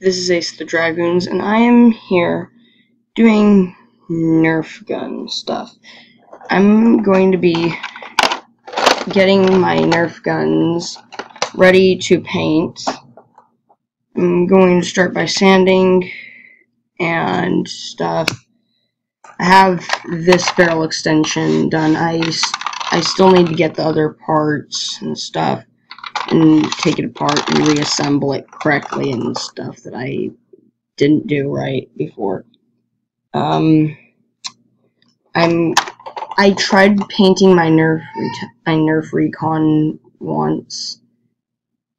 This is AceoftheDragoons, and I am here doing Nerf gun stuff. I'm going to be getting my Nerf guns ready to paint. I'm going to start by sanding and stuff. I have this barrel extension done. I still need to get the other parts and stuff and take it apart and reassemble it correctly and stuff that I didn't do right before. I tried painting my Nerf Recon once,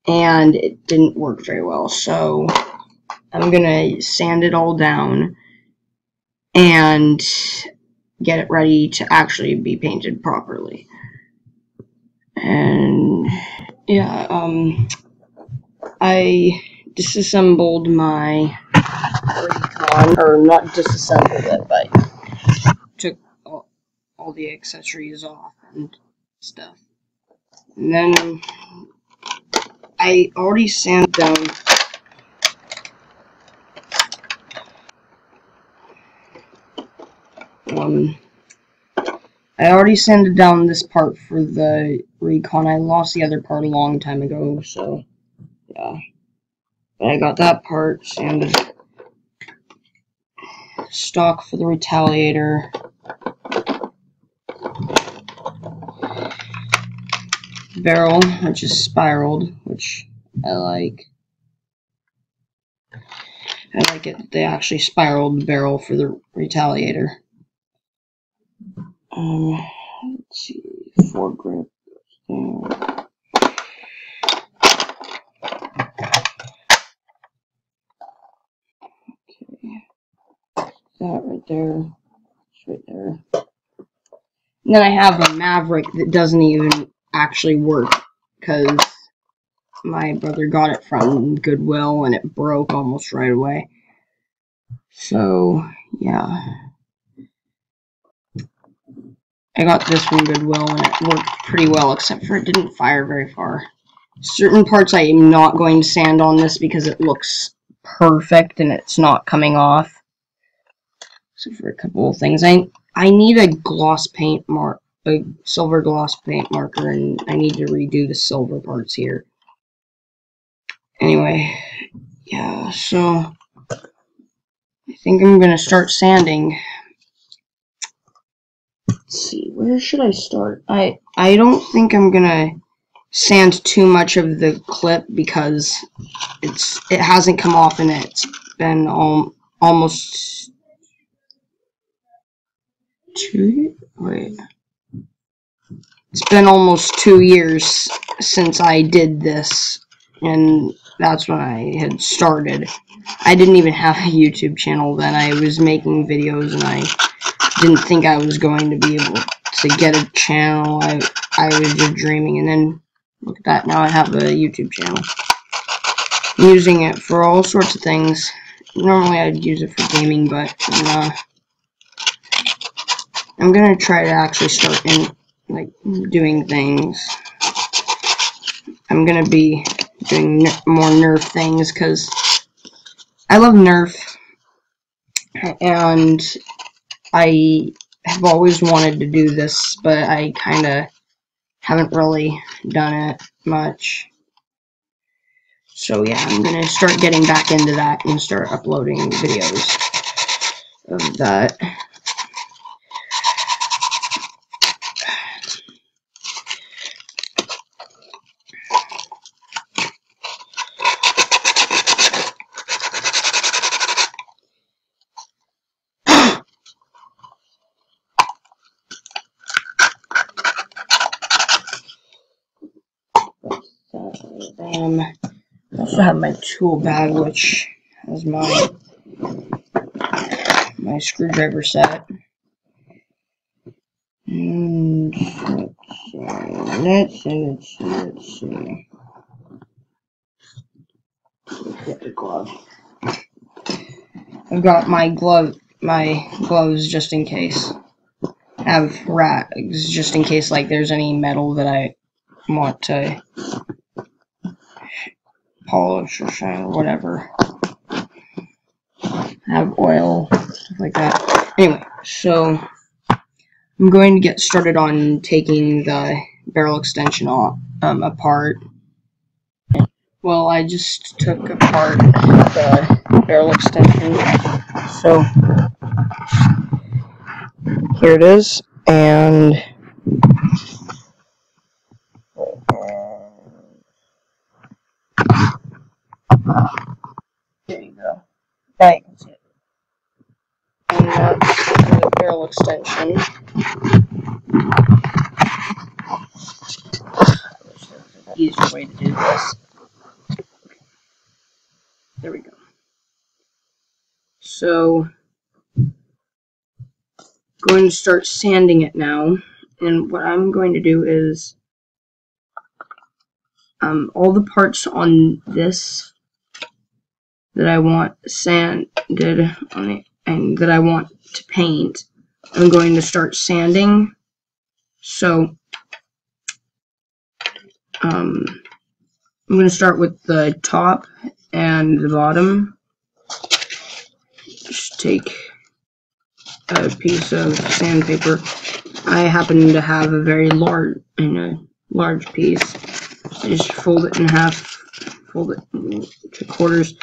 and it didn't work very well, so I'm gonna sand it all down and get it ready to actually be painted properly. And yeah, I disassembled my Recon, or not disassembled it, but took all the accessories off and stuff. And then I already sanded down this part for the Recon. I lost the other part a long time ago, so yeah. But I got that part sanded. Stock for the Retaliator. Barrel, which is spiraled, which I like. I like it that they actually spiraled the barrel for the Retaliator. Let's see, foregrip. Okay, that right there. It's right there. And then I have a Maverick that doesn't even actually work because my brother got it from Goodwill and it broke almost right away. So yeah, I got this from Goodwill and it worked pretty well, except for it didn't fire very far. Certain parts I am not going to sand on this because it looks perfect and it's not coming off. Except for a couple of things. I need a gloss paint a silver gloss paint marker, and I need to redo the silver parts here. Anyway, yeah, so I think I'm gonna start sanding. Let's see, where should I start? I don't think I'm gonna sand too much of the clip because it hasn't come off and it's been almost It's been almost 2 years since I did this, and that's when I had started. I didn't even have a YouTube channel then. I was making videos, and I didn't think I was going to be able to get a channel. I was just dreaming, and then look at that. Now I have a YouTube channel. I'm using it for all sorts of things. Normally I'd use it for gaming, but I'm gonna try to actually start doing things. I'm gonna be doing more Nerf things because I love Nerf, and I have always wanted to do this, but I kind of haven't really done it much. So yeah, I'm gonna start getting back into that and start uploading videos of that. I also have my tool bag, which has my screwdriver set. And let's see. Get the glove. I've got my gloves just in case. I have rags just in case there's any metal that I want to polish or shine or whatever. have oil, stuff like that. Anyway, so I'm going to get started on taking the barrel extension off, apart. Well, I just took apart the barrel extension, so here it is, and there you go. Now you can see it. And that's the barrel extension. I wish there was an easier way to do this. There we go. So, going to start sanding it now, and what I'm going to do is all the parts on this that I want sanded on it and that I want to paint, I'm going to start sanding. So I'm going to start with the top and the bottom. Just take a piece of sandpaper. I happen to have a very large piece. I just fold it in half, fold it into quarters,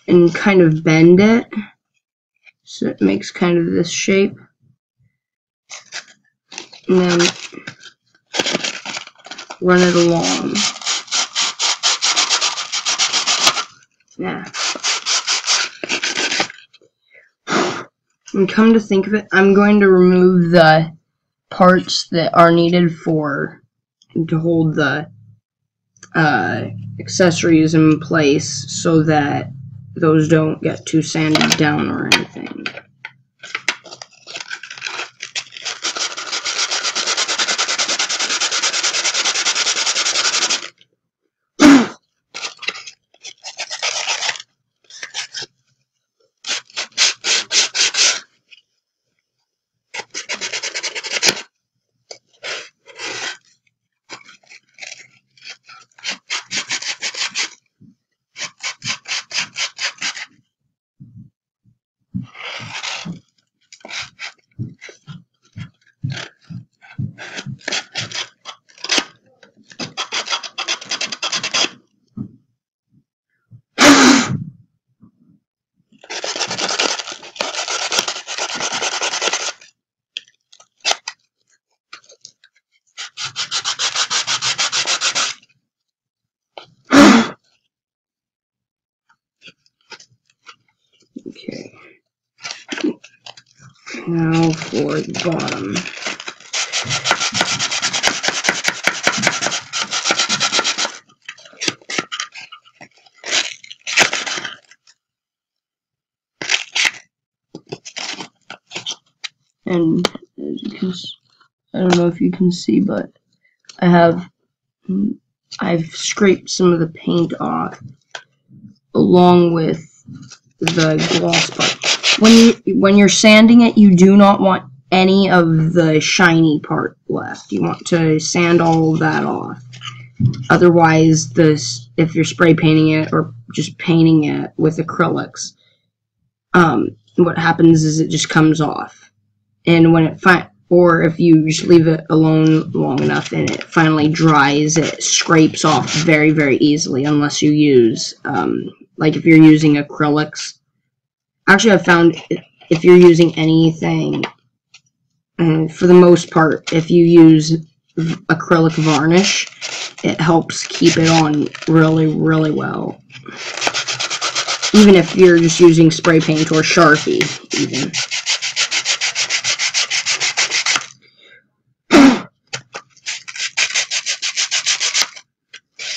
and kind of bend it so it makes kind of this shape. And then run it along. Yeah. And come to think of it, I'm going to remove the parts that are needed to hold the accessories in place so that those don't get too sanded down or anything. Okay, now for the bottom. And as you can, I don't know if you can see, but I've scraped some of the paint off along with the gloss part. When you're sanding it, you do not want any of the shiny part left. You want to sand all of that off. Otherwise, if you're spray painting it or just painting it with acrylics, what happens is it just comes off. And when or if you just leave it alone long enough and it finally dries, it scrapes off very, very easily unless you use, like if you're using acrylics. Actually, I've found if you're using anything, for the most part, if you use acrylic varnish, it helps keep it on really, really well. Even if you're just using spray paint or Sharpie, even.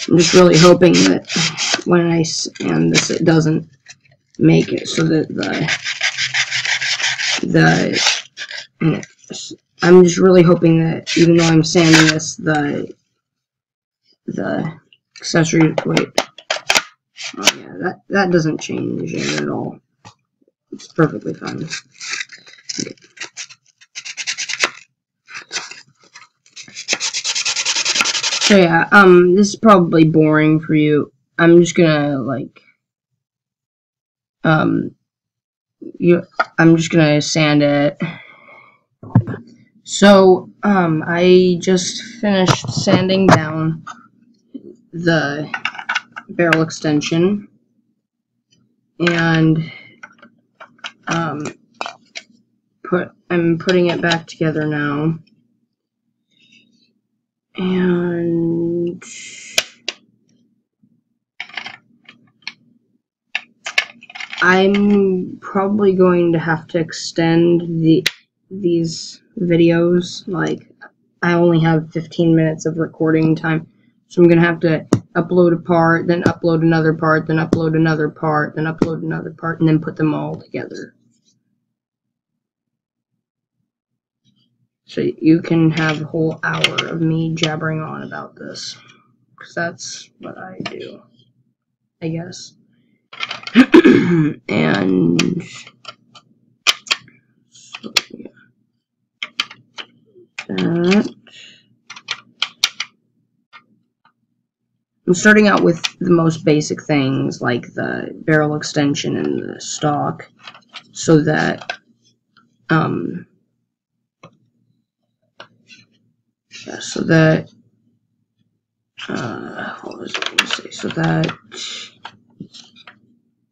I'm just really hoping that when I sand this, it doesn't make it so that I'm just really hoping that even though I'm sanding this, the accessory, wait, oh yeah, that doesn't change it at all. It's perfectly fine. Okay. So yeah, this is probably boring for you. I'm just gonna, like, I'm just gonna sand it. So, I just finished sanding down the barrel extension, and I'm putting it back together now, and I'm probably going to have to extend these videos. Like, I only have 15 minutes of recording time, so I'm gonna have to upload a part, then upload another part, then upload another part, then upload another part, and then put them all together. So you can have a whole hour of me jabbering on about this, because that's what I do, I guess. And so, yeah. That. I'm starting out with the most basic things, like the barrel extension and the stock, so that what was I going to say? So that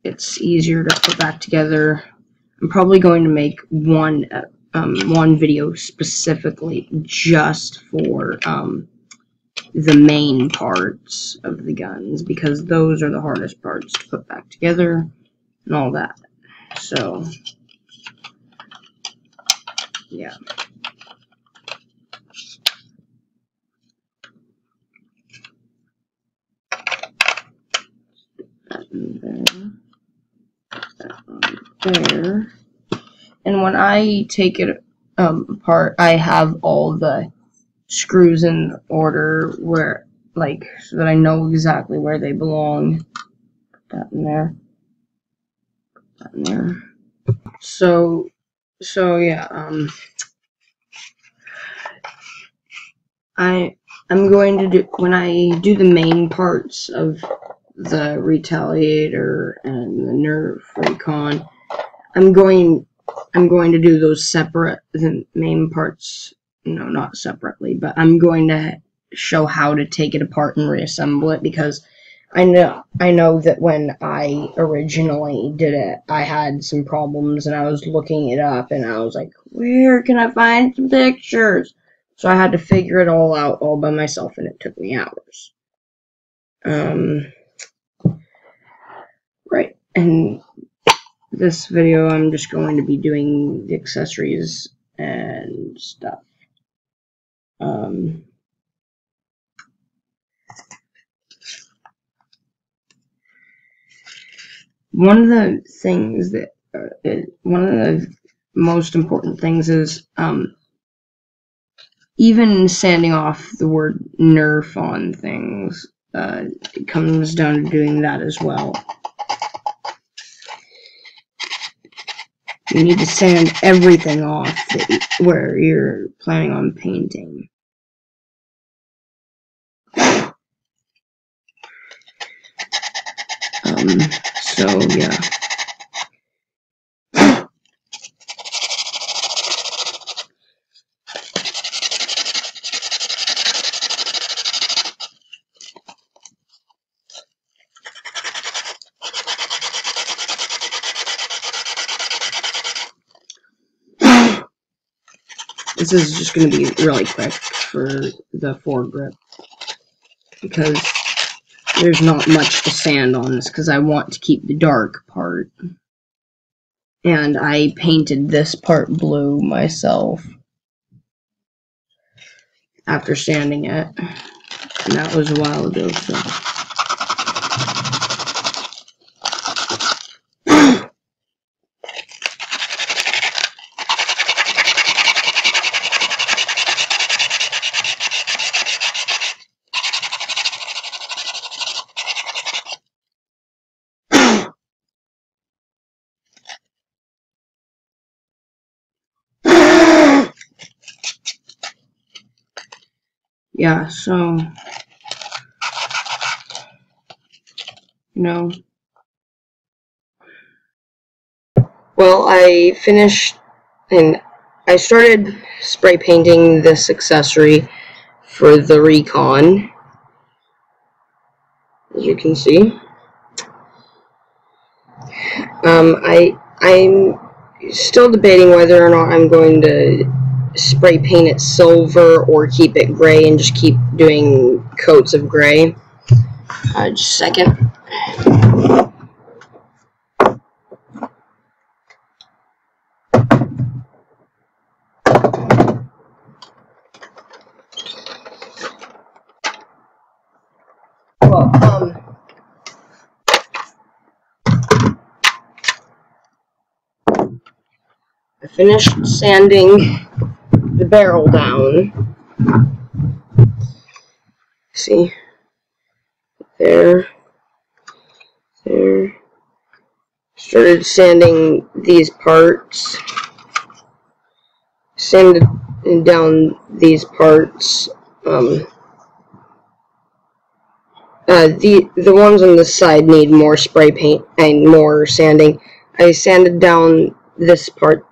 it's easier to put back together. I'm probably going to make one video specifically just for the main parts of the guns, because those are the hardest parts to put back together and all that. So, yeah. There. And when I take it apart, I have all the screws in order where, like, so that I know exactly where they belong. Put that in there. Put that in there. So yeah, I'm going to do, when I do the main parts of the Retaliator and the Nerf Recon, I'm going to do those separate, the main parts, no, not separately, but I'm going to show how to take it apart and reassemble it, because I know that when I originally did it, I had some problems, and I was looking it up, and I was like, where can I find some pictures? So I had to figure it all out all by myself, and it took me hours. Right, and this video I'm just going to be doing the accessories and stuff. One of the things that one of the most important things is even sanding off the word Nerf on things. It comes down to doing that as well. You need to sand everything off where you're planning on painting. So yeah. This is just going to be really quick for the foregrip, because there's not much to sand on this, because I want to keep the dark part. And I painted this part blue myself after sanding it, and that was a while ago, so. Yeah, so, you know, Well, I finished and I started spray painting this accessory for the Recon, as you can see. I'm still debating whether or not I'm going to spray paint it silver or keep it gray and just keep doing coats of gray. Just a second. Well, I finished sanding the barrel down. See? There. Started sanding these parts. Sanded down these parts. The ones on the side need more spray paint and more sanding. I sanded down this part.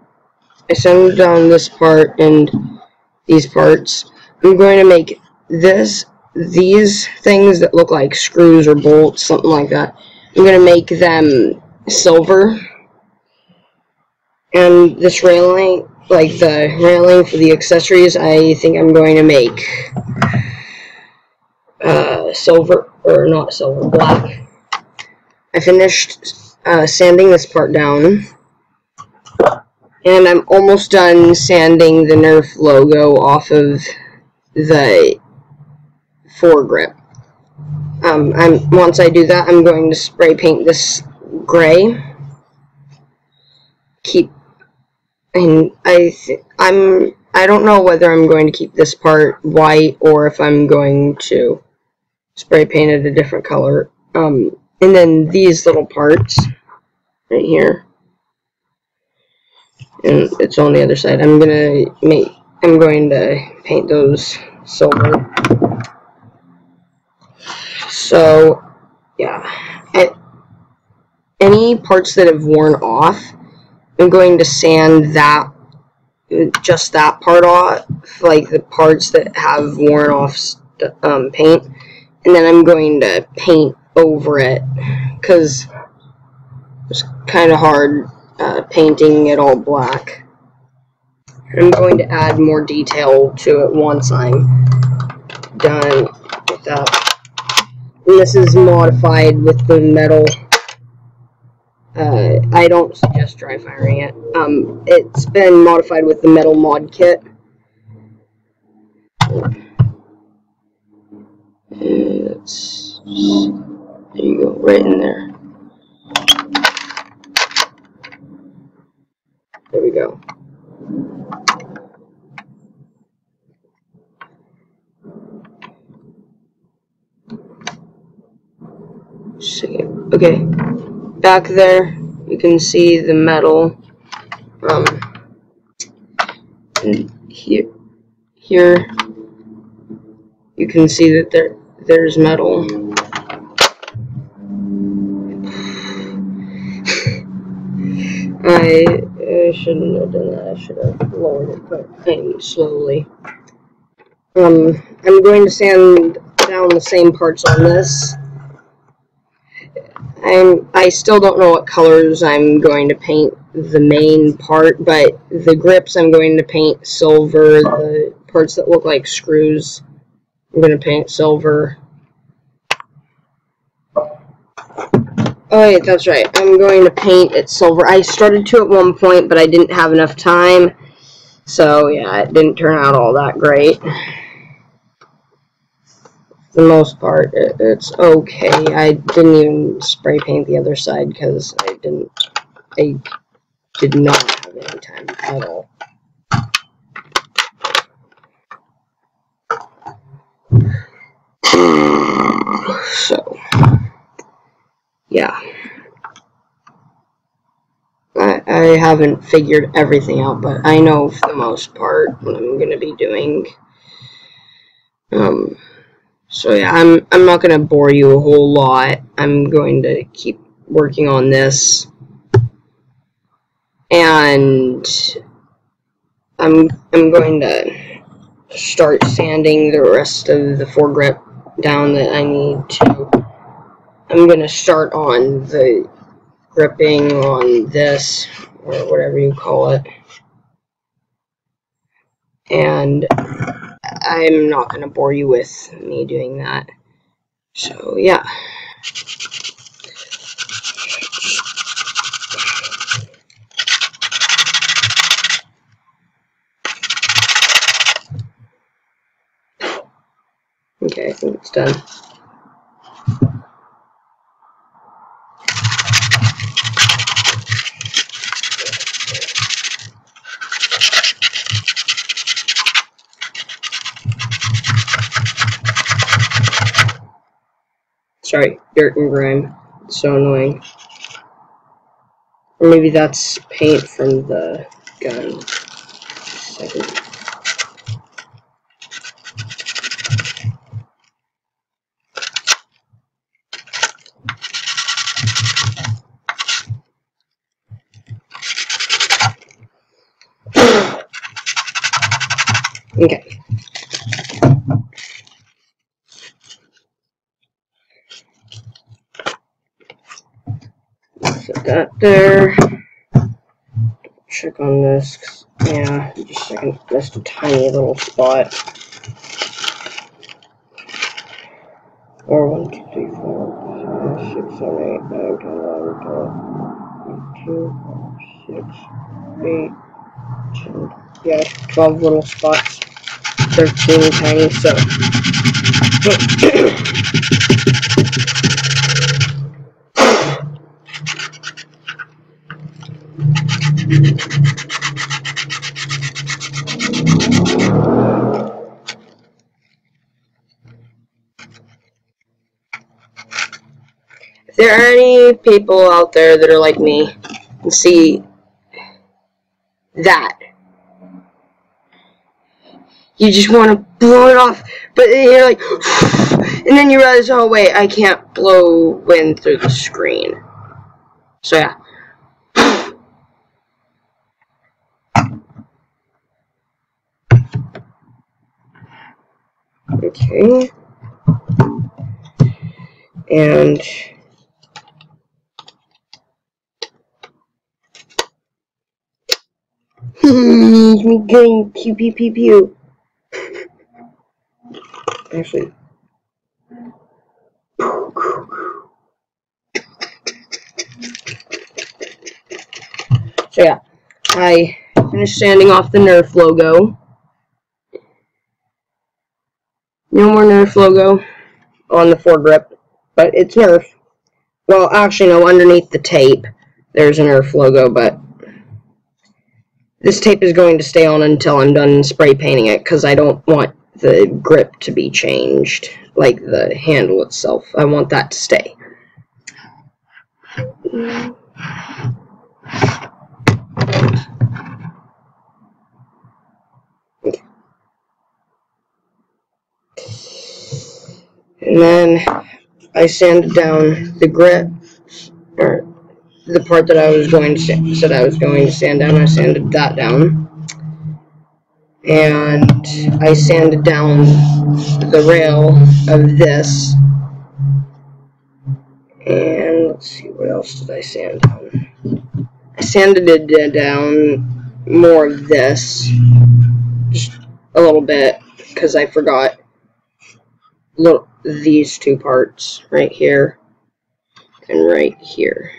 I sanded down this part and these parts. I'm going to make these things that look like screws or bolts, something like that. I'm going to make them silver. And this railing, like the railing for the accessories, I think I'm going to make silver, or not silver, black. I finished sanding this part down, and I'm almost done sanding the Nerf logo off of the foregrip. Once I do that, I'm going to spray paint this gray. I don't know whether I'm going to keep this part white or if I'm going to spray paint it a different color. And then these little parts right here, and it's on the other side. I'm going to paint those silver. So yeah, any parts that have worn off, I'm going to sand just that part off, like the parts that have worn off paint, and then I'm going to paint over it, because it's kind of hard painting it all black. I'm going to add more detail to it once I'm done with that. And this is modified with the metal. I don't suggest dry firing it. It's been modified with the metal mod kit. There you go, right in there. There we go. Okay, back there you can see the metal. And here you can see that there's metal. I shouldn't have done that. I should have lowered it, but slowly. I'm going to sand down the same parts on this. I still don't know what colors I'm going to paint the main part, but the grips I'm going to paint silver. The parts that look like screws, I'm going to paint silver. Oh wait, that's right. I'm going to paint it silver. I started to at one point, but I didn't have enough time. So yeah, it didn't turn out all that great. For the most part, it's okay. I didn't even spray paint the other side because I did not have any time at all. So yeah, I haven't figured everything out, but I know for the most part what I'm going to be doing. So yeah, I'm not going to bore you a whole lot. I'm going to keep working on this. and I'm going to start sanding the rest of the foregrip down that I need to. I'm going to start on the gripping on this, or whatever you call it, and I'm not going to bore you with me doing that. So yeah. Okay, I think it's done. Sorry, dirt and grime. It's so annoying. Or maybe that's paint from the gun. Second. Okay. Set that there. Check on this. Yeah, just a second. Just a tiny little spot. Or 1, 2, 3, 4, 5, 6, 7, 8, 9, 10, 11, 12, 2, 4, 6, 8, 10. Yeah, 12 little spots. 13 tiny, so. If there are any people out there that are like me and see that, you just want to blow it off, but you're like, and then you realize, oh wait, I can't blow wind through the screen. So yeah. Okay. And me getting pew pew pew pew. Actually. So yeah, I finished sanding off the Nerf logo. No more Nerf logo on the foregrip, but it's Nerf. Well, actually, no, underneath the tape, there's a Nerf logo, but this tape is going to stay on until I'm done spray painting it, because I don't want the grip to be changed, like the handle itself. I want that to stay. And then I sanded down the grip, or the part that I was going to sand down. I sanded that down, and I sanded down the rail of this. And let's see, what else did I sand down? I sanded it down more of this, just a little bit, because I forgot these two parts right here and right here.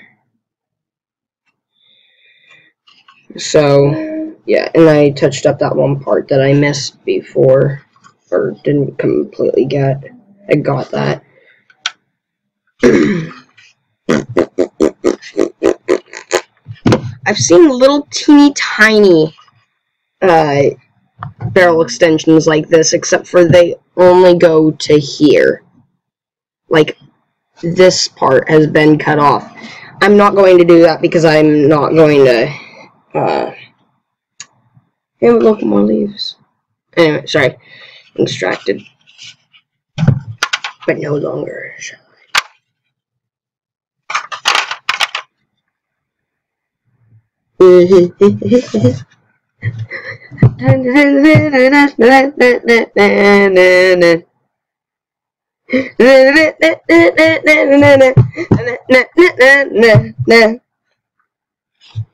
So yeah, and I touched up that one part that I missed before, or didn't completely get. I got that. I've seen little teeny tiny barrel extensions like this, except for they only go to here. Like, this part has been cut off. I'm not going to do that because I'm not going to, hey, look, more leaves. Anyway, sorry, I'm distracted. But no longer.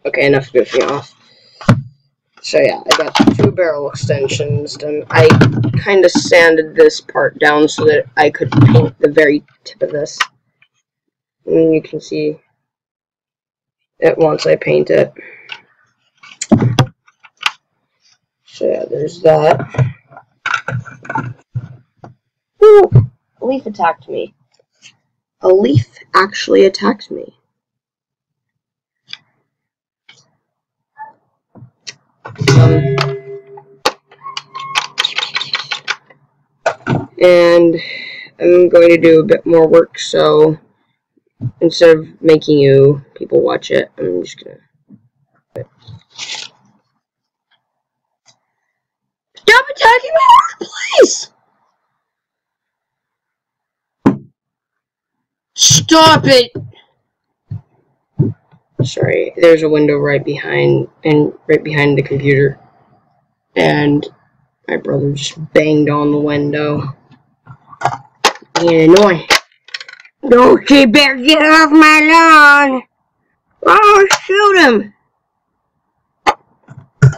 Okay, enough goofing off. So yeah, I got 2 barrel extensions done. I kind of sanded this part down so that I could paint the very tip of this. And you can see it once I paint it. So yeah, there's that. Ooh, a leaf attacked me. A leaf actually attacked me. And I'm going to do a bit more work, so instead of making you people watch it, I'm just gonna... Stop attacking my workplace! Stop it! Sorry, there's a window right behind the computer, and my brother just banged on the window. Being annoying. Don't you better get off my lawn! Oh, shoot him!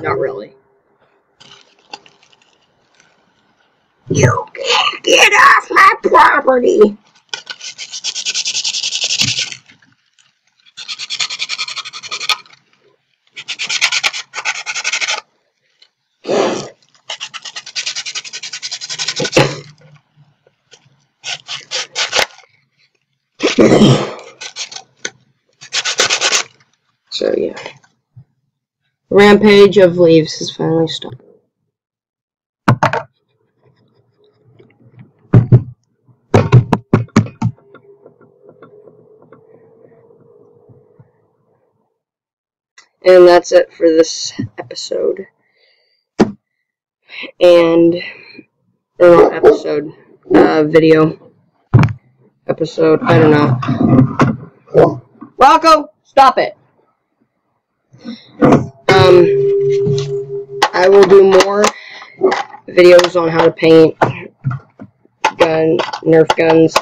Not really. You can't get off my property! So yeah, rampage of leaves has finally stopped. And that's it for this episode. And or not episode, video episode. I don't know. Rocco, stop it. I will do more videos on how to paint Nerf guns.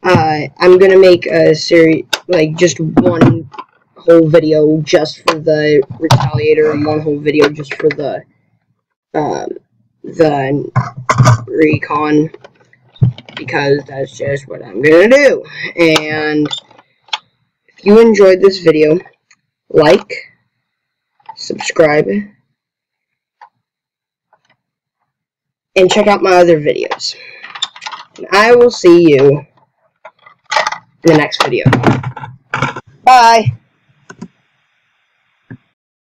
I'm gonna make a series, like just one whole video just for the Retaliator and one whole video just for the Recon, because that's just what I'm gonna do. And if you enjoyed this video, like, subscribe, and check out my other videos. And I will see you in the next video. Bye!